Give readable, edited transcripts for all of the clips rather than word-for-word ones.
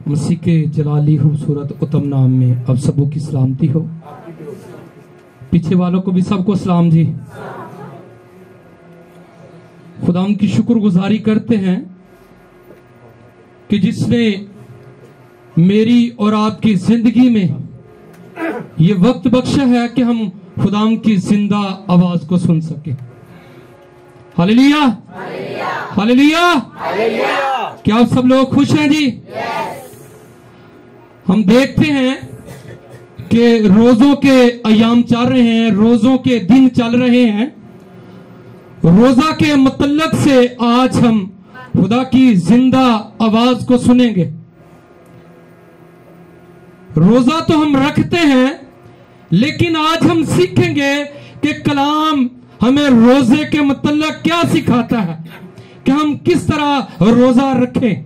मसीह के जलाली खूबसूरत उत्तम नाम में अब सबों की सलामती हो। पीछे वालों को भी सबको सलाम जी। खुदा उनकी शुक्रगुजारी करते हैं कि जिसने मेरी और आपकी जिंदगी में ये वक्त बख्शा है कि हम खुदा की जिंदा आवाज को सुन सके। Hallelujah, hallelujah. क्या आप सब लोग खुश हैं जी? हम देखते हैं कि रोजों के अयाम चल रहे हैं, रोजों के दिन चल रहे हैं। रोजा के मतलब से आज हम खुदा की जिंदा आवाज को सुनेंगे। रोजा तो हम रखते हैं, लेकिन आज हम सीखेंगे कि कलाम हमें रोजे के मतलब क्या सिखाता है, कि हम किस तरह रोजा रखें।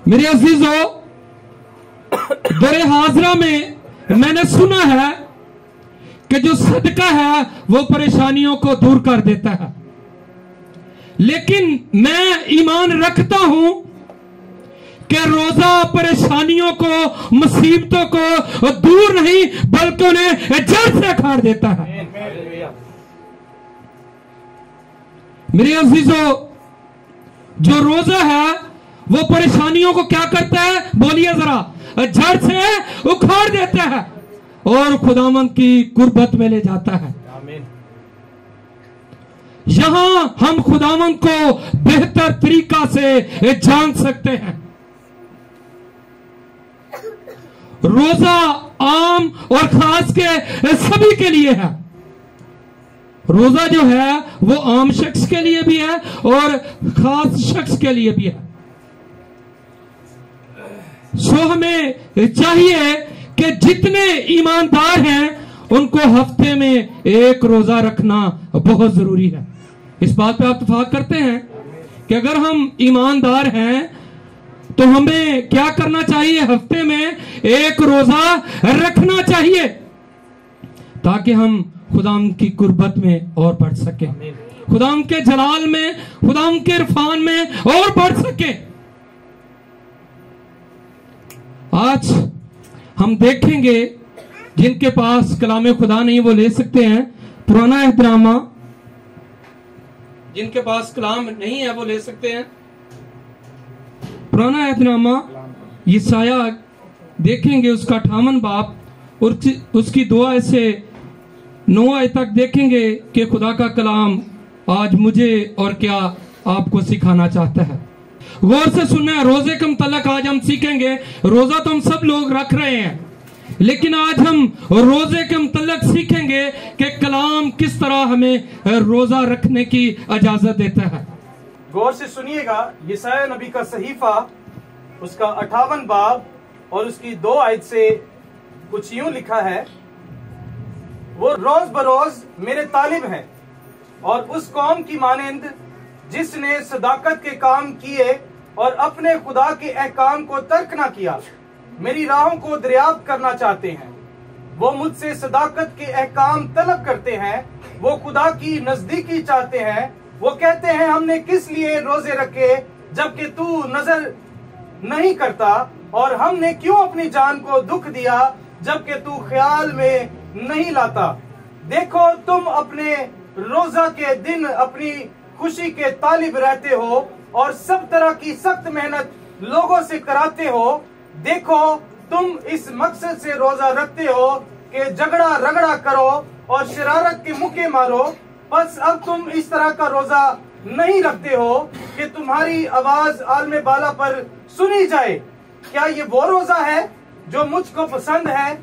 मेरे अजीजों, दरे हाजरा में मैंने सुना है कि जो सदका है वो परेशानियों को दूर कर देता है, लेकिन मैं ईमान रखता हूं कि रोजा परेशानियों को, मुसीबतों को दूर नहीं बल्कि उन्हें जड़ से उखाड़ देता है। मेरे अजीजों, जो रोजा है वो परेशानियों को क्या करता है? बोलिए जरा। जड़ से उखाड़ देता है और खुदावंद की कुर्बत में ले जाता है। यहां हम खुदावंद को बेहतर तरीका से जान सकते हैं। रोजा आम और खास के सभी के लिए है। रोजा जो है वो आम शख्स के लिए भी है और खास शख्स के लिए भी है। सो हमें चाहिए कि जितने ईमानदार हैं उनको हफ्ते में एक रोजा रखना बहुत जरूरी है। इस बात पे आप इत्तेफाक करते हैं कि अगर हम ईमानदार हैं तो हमें क्या करना चाहिए? हफ्ते में एक रोजा रखना चाहिए, ताकि हम खुदाम की कुर्बत में और बढ़ सके, खुदाम के जलाल में, खुदाम के इरफान में और बढ़ सके। आज हम देखेंगे जिनके पास कलाम खुदा नहीं वो ले सकते हैं पुराना एहतनामा। जिनके पास कलाम नहीं है वो ले सकते हैं पुराना एहतनामा। यशाया देखेंगे उसका 58 बाब और उसकी 2 आयत से 9 आयत तक देखेंगे कि खुदा का कलाम आज मुझे और क्या आपको सिखाना चाहता है। गौर से सुनना है। रोजे के मुतल्लिक आज हम सीखेंगे। रोजा तो हम सब लोग रख रहे हैं, लेकिन आज हम रोजे के मुतल्लिक सीखेंगे कि कलाम किस तरह हमें रोजा रखने की इजाजत देता है। गौर से सुनिएगा। यशाया नबी का सहीफा उसका 58 बाब और उसकी 2 आयत से कुछ यूं लिखा है, वो रोज बरोज मेरे तालिब हैं और उस कौम की मानिंद जिसने सदाकत के काम किए और अपने खुदा के अहकाम को तर्क ना किया, मेरी राहों को दरियाफ्त करना चाहते हैं। वो मुझसे सदाकत के अहकाम तलब करते हैं, वो खुदा की नजदीकी चाहते हैं। वो कहते हैं हमने किस लिए रोजे रखे जबकि तू नजर नहीं करता, और हमने क्यों अपनी जान को दुख दिया जबकि तू ख्याल में नहीं लाता। देखो तुम अपने रोजा के दिन अपनी खुशी के तालिब रहते हो और सब तरह की सख्त मेहनत लोगों से कराते हो। देखो तुम इस मकसद से रोजा रखते हो कि झगड़ा रगड़ा करो और शरारत के मुक्के मारो। बस अब तुम इस तरह का रोजा नहीं रखते हो कि तुम्हारी आवाज आलमे बाला पर सुनी जाए। क्या ये वो रोजा है जो मुझको पसंद है?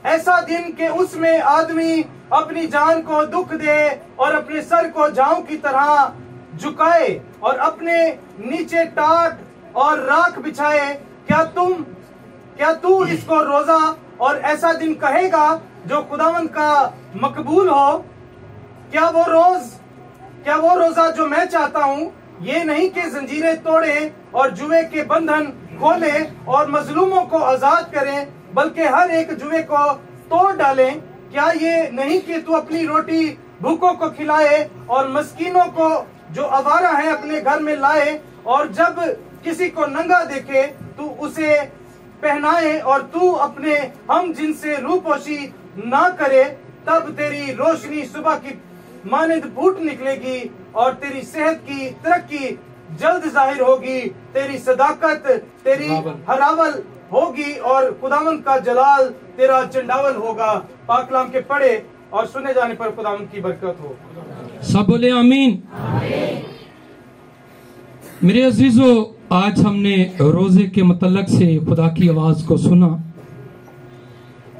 ऐसा दिन कि उसमें आदमी अपनी जान को दुख दे और अपने सर को झाऊ की तरह झुकाए और अपने नीचे टाट और राख बिछाए। क्या तू इसको रोजा और ऐसा दिन कहेगा जो खुदावंद का मकबूल हो? क्या वो रोजा जो मैं चाहता हूँ ये नहीं कि जंजीरें तोड़े और जुए के बंधन खोले और मजलूमों को आजाद करें, बल्कि हर एक जुए को तोड़ डालें। क्या ये नहीं कि तू अपनी रोटी भूखों को खिलाए और मस्कीनों को जो आवारा है अपने घर में लाए, और जब किसी को नंगा देखे तू उसे पहनाए और तू अपने हम जिनसे रूपोशी ना करे, तब तेरी रोशनी सुबह की मानिंद फूट निकलेगी और तेरी सेहत की तरक्की जल्द जाहिर होगी। तेरी सदाकत तेरी हरावल होगी और खुदावंद का जलाल तेरा चंडावल होगा। पाक कलाम के पढ़े और सुने जाने पर खुदावंद की बरकत हो। सब बोले आमीन। मेरे अजीजों, आज हमने रोजे के मतलब से खुदा की आवाज को सुना।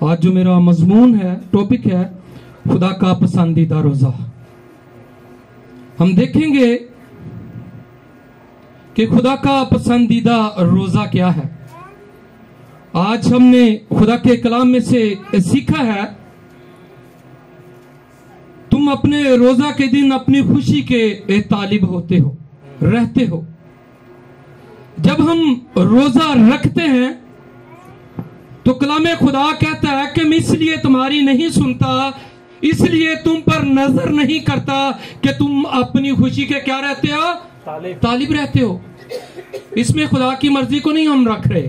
आज जो मेरा मजमून है, टॉपिक है खुदा का पसंदीदा रोजा। हम देखेंगे कि खुदा का पसंदीदा रोजा क्या है। आज हमने खुदा के कलाम में से सीखा है, तुम अपने रोजा के दिन अपनी खुशी के तालिब होते हो, रहते हो। जब हम रोजा रखते हैं तो कलाम खुदा कहता है कि मैं इसलिए तुम्हारी नहीं सुनता, इसलिए तुम पर नजर नहीं करता कि तुम अपनी खुशी के क्या रहते हो, तालिब रहते हो। इसमें खुदा की मर्जी को नहीं हम रख रहे।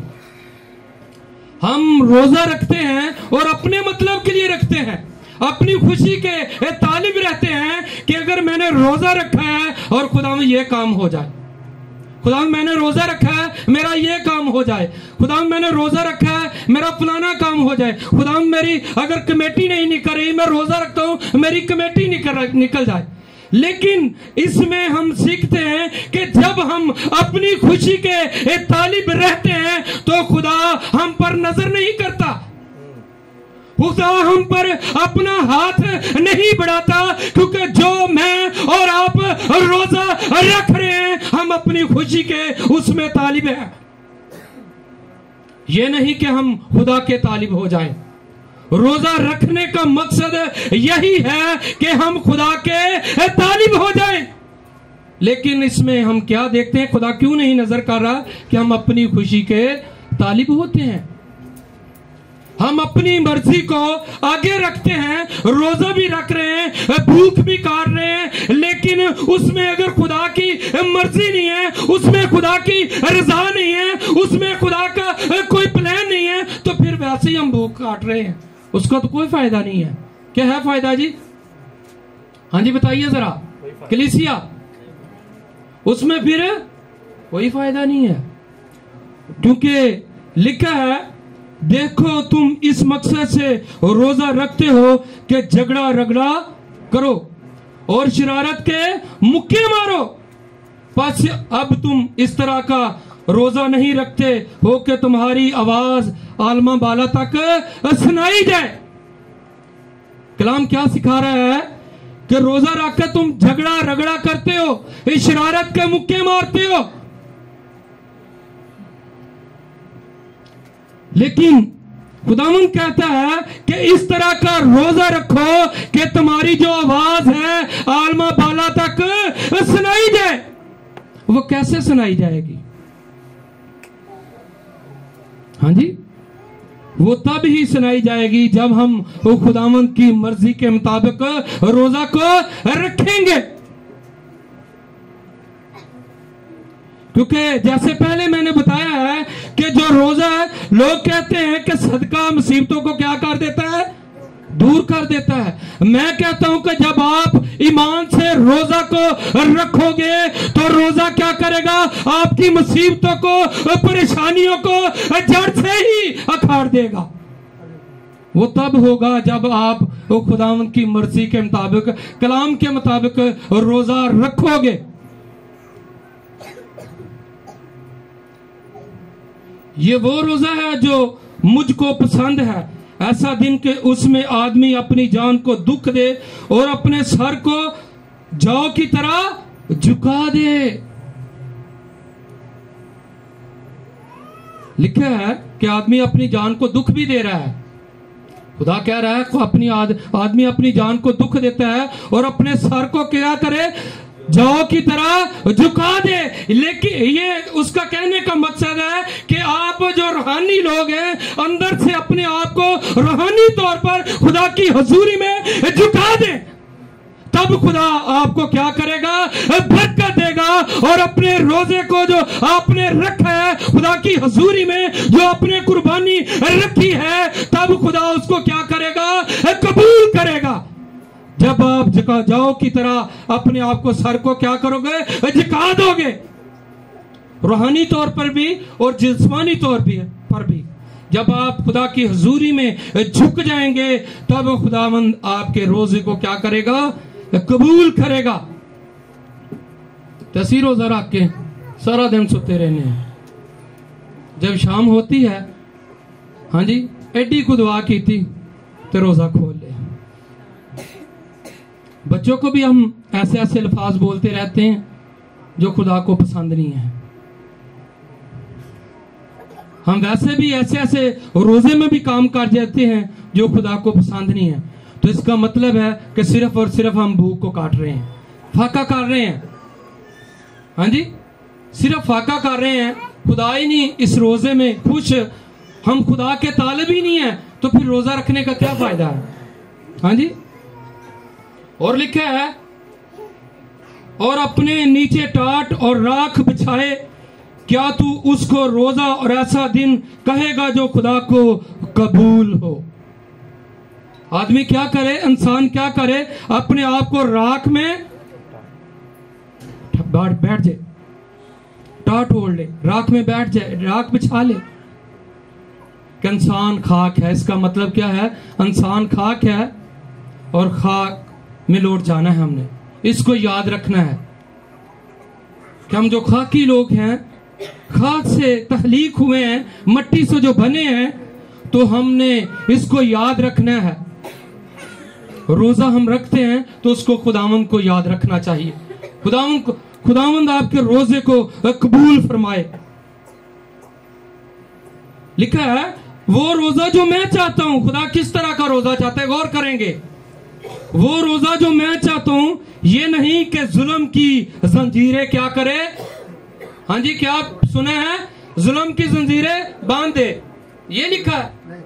हम रोजा रखते हैं और अपने मतलब के लिए रखते हैं, अपनी खुशी के तालिब रहते हैं कि अगर मैंने रोजा रखा है और खुदा में ये काम हो जाए, खुदा मैंने रोजा रखा है मेरा ये काम हो जाए, खुदा मैंने रोजा रखा है मेरा फलाना काम हो जाए, खुदा मेरी अगर कमेटी नहीं निकल रही, मैं रोजा रखता हूं मेरी कमेटी निकल जाए। लेकिन इसमें हम सीखते हैं कि जब हम अपनी खुशी के तालिब रहते हैं तो खुदा हम पर नजर नहीं करता, खुदा हम पर अपना हाथ नहीं बढ़ाता, क्योंकि जो मैं और आप रोजा रख रहे हैं हम अपनी खुशी के उसमें तालिब हैं। ये नहीं कि हम खुदा के तालिब हो जाएं। रोजा रखने का मकसद यही है कि हम खुदा के तालिब हो जाएं। लेकिन इसमें हम क्या देखते हैं, खुदा क्यों नहीं नजर कर रहा कि हम अपनी खुशी के तालिब होते हैं। हम अपनी मर्जी को आगे रखते हैं, रोजा भी रख रहे हैं, भूख भी काट रहे हैं, लेकिन उसमें अगर खुदा की मर्जी नहीं है, उसमें खुदा की रजा नहीं है, उसमें खुदा का कोई प्लान नहीं है, तो फिर वैसे ही हम भूख काट रहे हैं, उसका तो कोई फायदा नहीं है। क्या है फायदा जी? हाँ जी बताइए जरा। कलीसिया उसमें फिर कोई फायदा नहीं है, क्योंकि लिखा है देखो तुम इस मकसद से रोजा रखते हो कि झगड़ा रगड़ा करो और शरारत के मुक्के मारो। बस अब तुम इस तरह का रोजा नहीं रखते हो कि तुम्हारी आवाज आलमा बाला तक सुनाई जाए। कलाम क्या सिखा रहा है कि रोजा रखकर तुम झगड़ा रगड़ा करते हो, इस शरारत के मुक्के मारते हो। लेकिन खुदावंद कहता है कि इस तरह का रोजा रखो कि तुम्हारी जो आवाज है आलमा बाला तक सुनाई जाए। वो कैसे सुनाई जाएगी? हाँ जी, वो तब ही सुनाई जाएगी जब हम खुदावंद की मर्जी के मुताबिक रोजा को रखेंगे। क्योंकि जैसे पहले मैंने बताया है कि जो रोजा है, लोग कहते हैं कि सदका मुसीबतों को क्या कर देता है, दूर कर देता है। मैं कहता हूं कि जब आप ईमान से रोजा को रखोगे तो रोजा क्या करेगा, आपकी मुसीबतों को, परेशानियों को जड़ से ही अखाड़ देगा। वो तब होगा जब आप खुदावंद की मर्जी के मुताबिक, कलाम के मुताबिक रोजा रखोगे। ये वो रोजा है जो मुझको पसंद है, ऐसा दिन कि उसमें आदमी अपनी जान को दुख दे और अपने सर को जौ की तरह झुका दे। लिखा है कि आदमी अपनी जान को दुख भी दे रहा है। खुदा कह रहा है आदमी अपनी जान को दुख देता है और अपने सर को क्या करे, जौ की तरह झुका दे। लेकिन ये उसका कहने का मकसद है कि आप जो रूहानी लोग हैं, अंदर से अपने आप को रूहानी तौर पर खुदा की हजूरी में झुका दें, तब खुदा आपको क्या करेगा, बरकत देगा। और अपने रोजे को जो आपने रखा है खुदा की हजूरी में, जो आपने कुर्बानी रखी है, तब खुदा उसको क्या करेगा, कबूल करेगा। जब आप जाओ की तरह अपने आप को, सर को क्या करोगे, झुका दोगे, रूहानी तौर पर भी और जिस्मानी तौर पर भी। जब आप खुदा की हजूरी में झुक जाएंगे तब खुदावंद आपके रोजे को क्या करेगा, कबूल करेगा। तसी रोजा रख के सारा दिन सोते रहने हैं, जब शाम होती है, हाँ जी, एडी को दुआ की थी तो रोजा खोल ले। बच्चों को भी हम ऐसे ऐसे अल्फाज बोलते रहते हैं जो खुदा को पसंद नहीं है। हम वैसे भी ऐसे ऐसे रोजे में भी काम कर जाते हैं जो खुदा को पसंद नहीं है। तो इसका मतलब है कि सिर्फ और सिर्फ हम भूख को काट रहे हैं, फाका कर रहे हैं। हाँ जी, सिर्फ फाका कर रहे हैं, खुदा ही नहीं इस रोजे में खुश, हम खुदा के तालिब ही नहीं है, तो फिर रोजा रखने का क्या फायदा है। हाँ जी, और लिखा है, और अपने नीचे टाट और राख बिछाए, क्या तू उसको रोजा और ऐसा दिन कहेगा जो खुदा को कबूल हो। आदमी क्या करे, इंसान क्या करे, अपने आप को राख में बैठ जाए, टाट ओढ़ ले, राख में बैठ जाए, राख बिछा ले। कि इंसान खाक है, इसका मतलब क्या है, इंसान खाक है और खाक में लौट जाना है। हमने इसको याद रखना है कि हम जो खाकी लोग हैं, खाक से तख्लीक हुए हैं, मट्टी से जो बने हैं, तो हमने इसको याद रखना है। रोजा हम रखते हैं तो उसको खुदावंद को याद रखना चाहिए। खुदावंद आपके रोजे को कबूल फरमाए। लिखा है, वो रोजा जो मैं चाहता हूं, खुदा किस तरह का रोजा चाहता है, गौर करेंगे। वो रोजा जो मैं चाहता हूं, ये नहीं कि जुल्म की जंजीरें क्या करे। हाँ जी, क्या सुना है, जुल्म की जंजीरें बांध दे, ये लिखा है,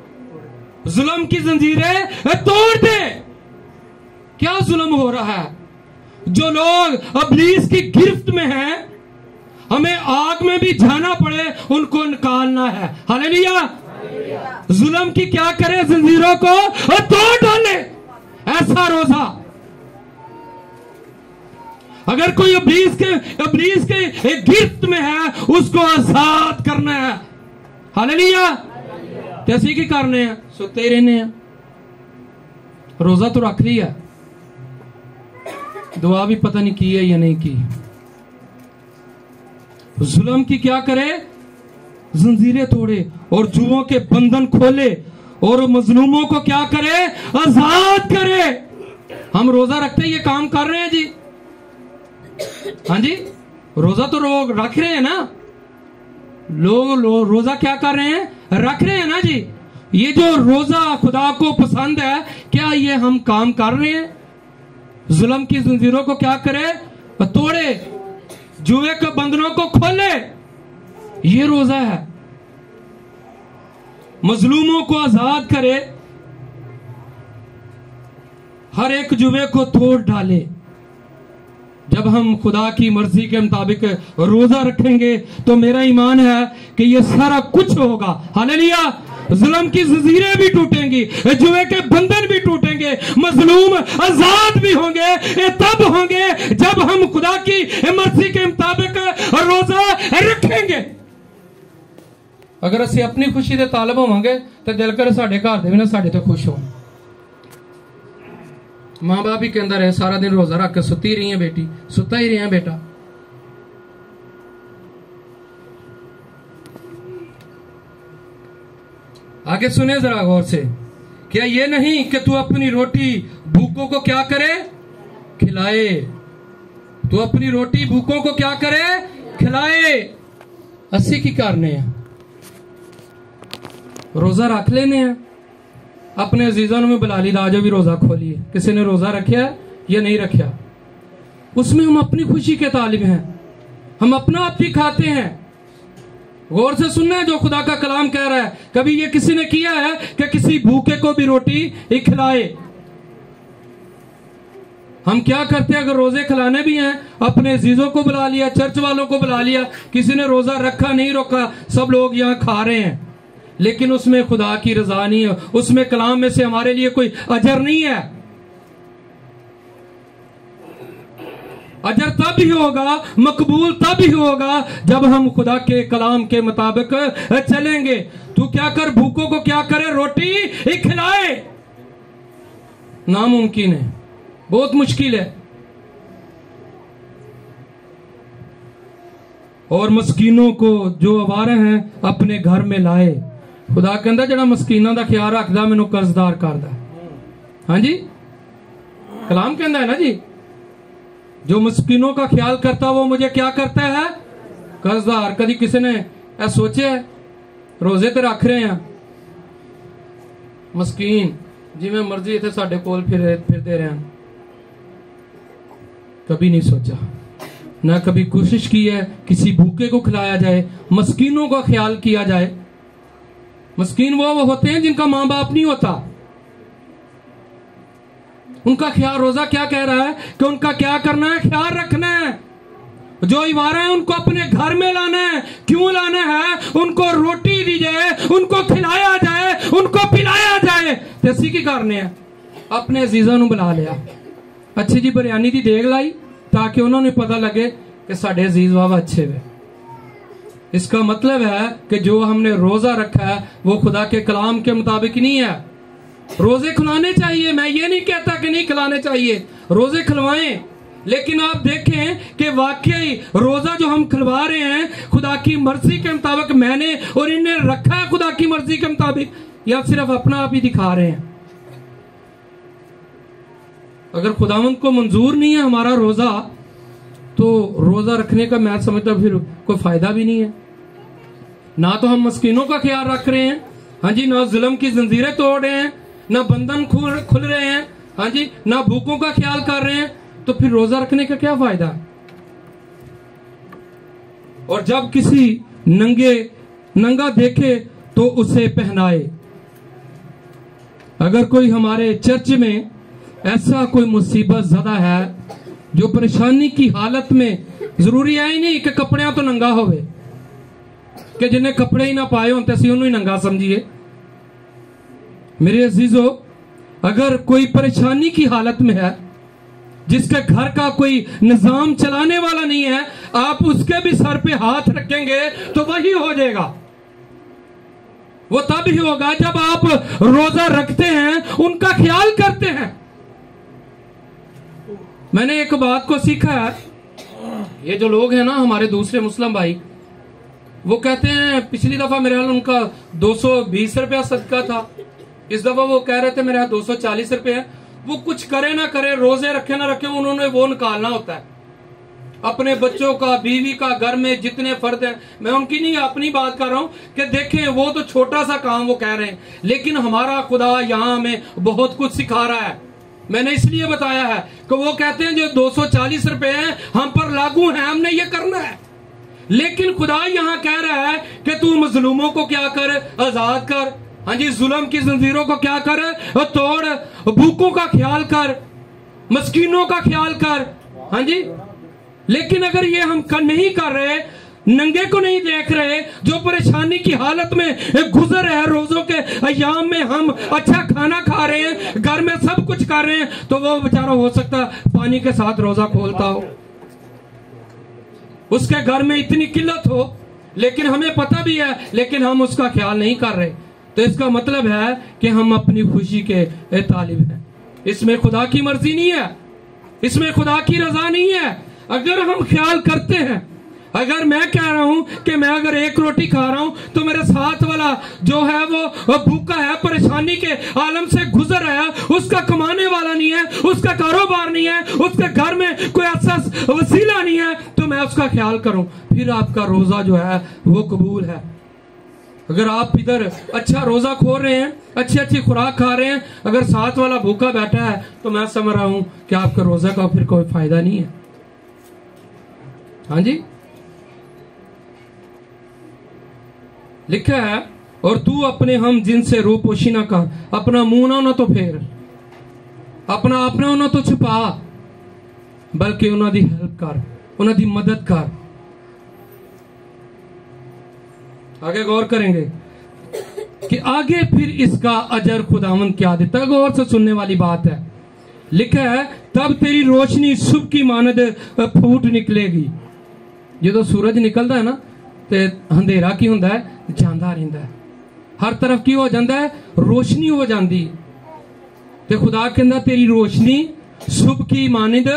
जुल्म की जंजीरें तोड़ दे। क्या जुल्म हो रहा है, जो लोग इब्लीस की गिरफ्त में हैं, हमें आग में भी जाना पड़े उनको निकालना है। हालेलुया। जुल्म की क्या करे, जंजीरों को तोड़ डाले, ऐसा रोजा। अगर कोई इब्लीस के गिरफ्त में है, उसको आजाद करना है। हालेलुया। कैसे की करने हैं, सोते ही रहने हैं। रोजा तो रख लिया, दुआ भी पता नहीं की है या नहीं की। जुल्म की क्या करे, जंजीरें तोड़े और जुओं के बंधन खोले और मजलूमों को क्या करे, आजाद करे। हम रोजा रखते ये काम कर रहे हैं जी। हाँ जी, रोजा तो लोग रख रहे हैं ना, लोग रोजा क्या कर रहे हैं, रख रहे हैं ना जी। ये जो रोजा खुदा को पसंद है, क्या ये हम काम कर रहे हैं। जुल्म की जंजीरों को क्या करे, तोड़े, जुए के बंधनों को खोले, ये रोजा है। मजलूमों को आजाद करे, हर एक जुए को तोड़ डाले। जब हम खुदा की मर्जी के मुताबिक रोजा रखेंगे तो मेरा ईमान है कि ये सारा कुछ होगा। हालेलुया। जुल्म की जंजीरें भी टूटेंगी, जुए के बंधन भी टूटेंगे, मजलूम आजाद भी होंगे। ये तब होंगे जब हम खुदा की मर्जी के मुताबिक रोजा रखेंगे। अगर असं अपनी खुशी के तालब होवांगे तो दिल करे साडे घर दे भी ना साडे तो खुश हो। मां बाप ही कहता रहे सारा दिन रोजा रख के सुती रही है बेटी, सुता ही रही है बेटा। आगे सुने जरा गौर से, क्या ये नहीं कि तू अपनी रोटी भूखों को क्या करे, खिलाए। तू अपनी रोटी भूखों को क्या करे, खिलाए। अस्सी की करने हैं, रोजा रख लेने हैं। अपने अजीजों में बुला ली, आज भी रोजा खोलिए। किसी ने रोजा रखा या नहीं रखा, उसमें हम अपनी खुशी के तालिब हैं, हम अपना आप ही खाते हैं। गौर से सुनना है जो खुदा का कलाम कह रहा है। कभी ये किसी ने किया है कि किसी भूखे को भी रोटी खिलाए। हम क्या करते हैं, अगर रोजे खिलाने भी हैं, अपने अजीजों को बुला लिया, चर्च वालों को बुला लिया, किसी ने रोजा रखा नहीं रोका, सब लोग यहाँ खा रहे हैं, लेकिन उसमें खुदा की रजा नहीं है, उसमें कलाम में से हमारे लिए कोई अजर नहीं है। अजर तब ही होगा, मकबूल तब ही होगा जब हम खुदा के कलाम के मुताबिक चलेंगे। तू क्या कर, भूखों को क्या करे, रोटी ही खिलाए, नामुमकिन है, बहुत मुश्किल है। और मस्कीनों को जो आवारे हैं अपने घर में लाए। खुदा कहता जड़ा मस्कीना का ख्याल रखता मैनू कर्जदार करदा। हाँ जी, कलाम कहता है ना जी, जो मस्कीनों का ख्याल करता वो मुझे क्या करता है, कर्जदार। कभी किसी ने ऐसा सोचे, रोजे तो रख रहे हैं, मस्कीन जिवें मर्जी इतने साडे कोल फिरते रहे, कभी नहीं सोचा, ना कभी कोशिश की है किसी भूखे को खिलाया जाए, मस्कीनों का ख्याल किया जाए। मस्कीन वो होते हैं जिनका मां बाप नहीं होता, उनका ख्याल, रोजा क्या कह रहा है कि उनका क्या करना है, ख्याल रखना है। जो इबारा है उनको अपने घर में लाना है। क्यों लाना है, उनको रोटी दी जाए, उनको खिलाया जाए, उनको पिलाया जाए। तैसी की करने हैं, अपने अजीजा नु बुला लिया, अच्छी जी बिरयानी दी देग लाई ताकि उन्होंने पता लगे कि साडे अजीज बाबा अच्छे वे। इसका मतलब है कि जो हमने रोजा रखा है वो खुदा के कलाम के मुताबिक नहीं है। रोजे खिलाने चाहिए, मैं ये नहीं कहता कि नहीं खिलाने चाहिए, रोजे खिलवाएं, लेकिन आप देखें कि वाकई रोजा जो हम खिलवा रहे हैं खुदा की मर्जी के मुताबिक मैंने और इन्हें रखा है खुदा की मर्जी के मुताबिक, या सिर्फ अपना आप ही दिखा रहे हैं। अगर खुदावंद को मंजूर नहीं है हमारा रोजा, तो रोजा रखने का मैं समझता फिर कोई फायदा भी नहीं है। ना तो हम मस्कीनों का ख्याल रख रहे हैं, हाँ जी, ना जुल्म की जंजीरें तोड़ रहे हैं, ना बंधन खुल रहे हैं, हाँ जी, ना भूखों का ख्याल कर रहे हैं, तो फिर रोजा रखने का क्या फायदा। और जब किसी नंगा देखे तो उसे पहनाए। अगर कोई हमारे चर्च में ऐसा कोई मुसीबत ज़्यादा है जो परेशानी की हालत में, जरूरी है ही नहीं कि कपड़े तो नंगा होवे, कि जिन्हें कपड़े ही ना पाए होते असी उन्हें नंगा समझिए। मेरे अजीजों, अगर कोई परेशानी की हालत में है, जिसके घर का कोई निजाम चलाने वाला नहीं है, आप उसके भी सर पे हाथ रखेंगे तो वही हो जाएगा। वो तब ही होगा जब आप रोजा रखते हैं, उनका ख्याल करते हैं। मैंने एक बात को सीखा है, ये जो लोग हैं ना हमारे दूसरे मुस्लिम भाई, वो कहते हैं पिछली दफा मेरे हाल उनका 220 रुपया सदका था, इस दफा वो कह रहे थे मेरे यहाँ 240 रुपए है। वो कुछ करे ना करे, रोजे रखे ना रखे, उन्होंने वो निकालना होता है अपने बच्चों का, बीवी का, घर में जितने फर्द हैं। मैं उनकी नहीं अपनी बात कर रहा हूं कि देखें वो तो छोटा सा काम वो कह रहे हैं, लेकिन हमारा खुदा यहाँ हमें बहुत कुछ सिखा रहा है। मैंने इसलिए बताया है कि वो कहते हैं जो 240 रुपए हैं हम पर लागू हैं, हमने ये करना है, लेकिन खुदा यहाँ कह रहा है कि तू मजलूमों को क्या कर, आजाद कर, हाँ जी, जुल्म की जंजीरों को क्या कर, तोड़, भूखों का ख्याल कर, मस्कीनों का ख्याल कर, हाँ जी। लेकिन अगर ये हम नहीं कर रहे, नंगे को नहीं देख रहे, जो परेशानी की हालत में गुजर रहे, रोजों के अयाम में हम अच्छा खाना खा रहे हैं, घर में सब कुछ कर रहे हैं, तो वो बेचारा हो सकता पानी के साथ रोजा खोलता हो, उसके घर में इतनी किल्लत हो, लेकिन हमें पता भी है, लेकिन हम उसका ख्याल नहीं कर रहे। तो इसका मतलब है कि हम अपनी खुशी के तालिब हैं। इसमें खुदा की मर्जी नहीं है, इसमें खुदा की रजा नहीं है। अगर हम ख्याल करते हैं, अगर मैं कह रहा हूं कि मैं अगर एक रोटी खा रहा हूं तो मेरे साथ वाला जो है वो भूखा है, परेशानी के आलम से गुजर रहा है, उसका कमाने वाला नहीं है, उसका कारोबार नहीं है, उसके घर में कोई ऐसा वसीला नहीं है, तो मैं उसका ख्याल करूं, फिर आपका रोजा जो है वो कबूल है। अगर आप इधर अच्छा रोजा खोल रहे हैं, अच्छी अच्छी खुराक खा रहे हैं, अगर साथ वाला भूखा बैठा है, तो मैं समझ रहा हूं कि आपका रोजा का फिर कोई फायदा नहीं है। हाँ जी, लिखा है, और तू अपने हम जिनसे रूपोशी ना कर, अपना मुंह ना तो फेर, अपना अपना ना तो छुपा, बल्कि उन्हां दी हेल्प कर, उन्हां दी मदद कर। आगे गौर करेंगे कि आगे फिर इसका अजर खुदावंद क्या देता है। गौर से सुनने वाली बात है। लिखा है तब तेरी रोशनी सुबह की मानद फूट निकलेगी। जो सूरज निकलता है ना ते अंधेरा की होंदा है, जांदा रहिंदा है, हर तरफ की हो जाता है, रोशनी हो जाती। ते खुदा कहंदा तेरी रोशनी सुबह की मानद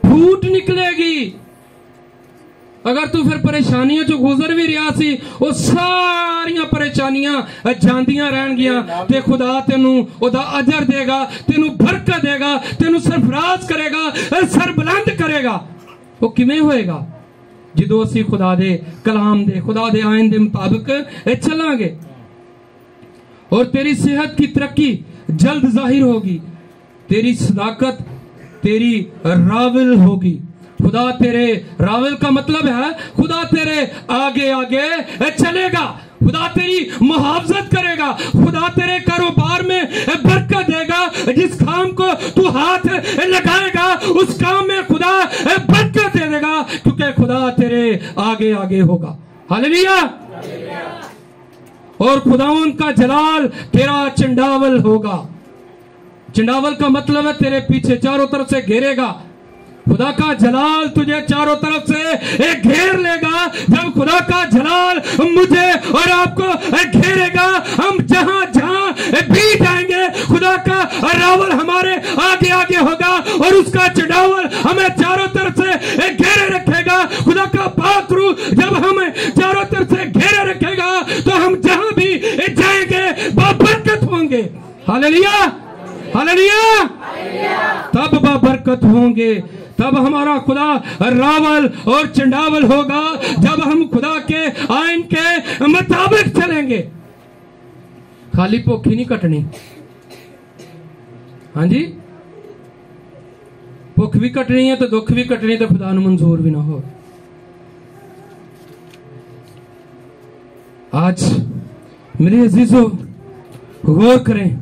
फूट निकलेगी। अगर तू फिर परेशानियों चो गुजर भी रहा सी, वो सारियां परेशानियां जांदियां रहनगियां ते खुदा तेनू ओदा अजर देगा, तेनू बरकत देगा, तेनू सरफराज करेगा, सर बुलंद करेगा। वो किवें होएगा? जो असी खुदा दे कलाम दे, खुदा दे आइन दे मुताबिक चलांगे। और तेरी सेहत की तरक्की जल्द जाहिर होगी, तेरी सदाकत तेरी रावल होगी। खुदा तेरे रावल का मतलब है खुदा तेरे आगे आगे चलेगा, खुदा तेरी मुहाफजत करेगा, खुदा तेरे कारोबार में बरकत देगा। जिस काम को तू हाथ लगाएगा उस काम में खुदा बरकत दे देगा, क्योंकि खुदा तेरे आगे आगे होगा। हालेलुया। और खुदावंद का जलाल तेरा चंडावल होगा। चंडावल का मतलब है तेरे पीछे चारों तरफ से घेरेगा। खुदा का जलाल तुझे चारों तरफ से घेर लेगा। जब खुदा का जलाल मुझे और आपको घेरेगा, हम जहां जहां भी जाएंगे खुदा का रावल हमारे आगे आगे होगा और उसका चढ़ावल हमें चारों तरफ से घेरे रखेगा। खुदा का पाक रूह जब हमें चारों तरफ से घेरे रखेगा तो हम जहां भी जाएंगे बाबरकत होंगे। Hallelujah, hallelujah. तब बाबरकत होंगे, तब हमारा खुदा रावल और चंडावल होगा, जब हम खुदा के आइन के मुताबिक चलेंगे। खाली भुख ही नहीं कटनी। हाँ जी, भुख भी कटनी है तो दुख भी कटनी, तो खुदा नूं मंजूर भी ना हो। आज मेरे अजीजों गौर करें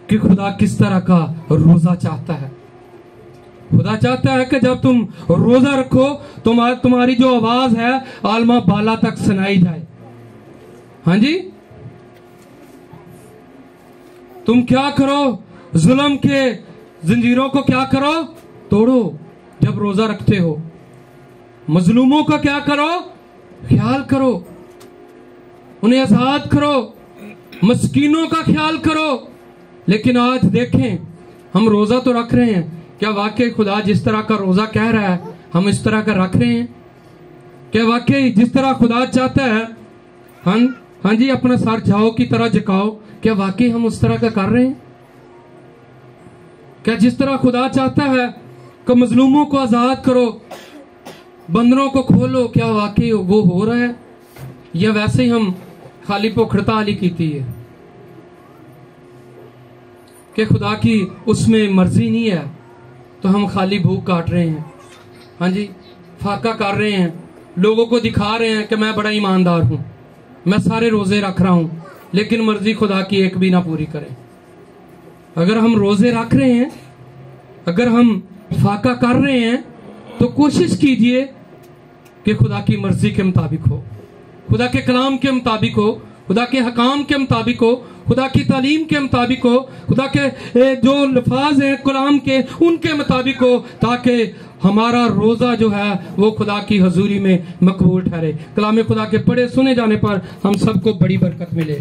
कि खुदा किस तरह का रोजा चाहता है। खुदा चाहता है कि जब तुम रोजा रखो तुम्हारी जो आवाज है आलमा बाला तक सुनाई जाए। हाँ जी, तुम क्या करो? जुल्म के जंजीरों को क्या करो? तोड़ो जब रोजा रखते हो। मजलूमों का क्या करो? ख्याल करो, उन्हें आजाद करो, मस्कीनों का ख्याल करो। लेकिन आज देखें, हम रोजा तो रख रहे हैं, क्या वाकई खुदा जिस तरह का रोजा कह रहा है हम इस तरह का रख रहे हैं? क्या वाकई जिस तरह खुदा चाहता है हाँ जी अपना सर झाओ की तरह झुकाओ, क्या वाकई हम उस तरह का कर रहे हैं? क्या जिस तरह खुदा चाहता है कि मजलूमों को आजाद करो, बंदरों को खोलो, क्या वाकई वो हो रहा है? या वैसे ही हम खाली भुख हड़ताल ही की है कि खुदा की उसमें मर्जी नहीं है तो हम खाली भूख काट रहे हैं। हाँ जी, फाका कर रहे हैं, लोगों को दिखा रहे हैं कि मैं बड़ा ईमानदार हूं, मैं सारे रोजे रख रहा हूं, लेकिन मर्जी खुदा की एक भी ना पूरी करें। अगर हम रोजे रख रहे हैं, अगर हम फाका कर रहे हैं, तो कोशिश कीजिए कि खुदा की मर्जी के मुताबिक हो, खुदा के कलाम के मुताबिक हो, खुदा के हकाम के मुताबिक हो, खुदा की तालीम के मुताबिक हो, खुदा के जो लफाज हैं कलाम के उनके मुताबिक हो, ताकि हमारा रोजा जो है वो खुदा की हजूरी में मकबूल ठहरे। कलाम खुदा के पढ़े सुने जाने पर हम सबको बड़ी बरकत मिले।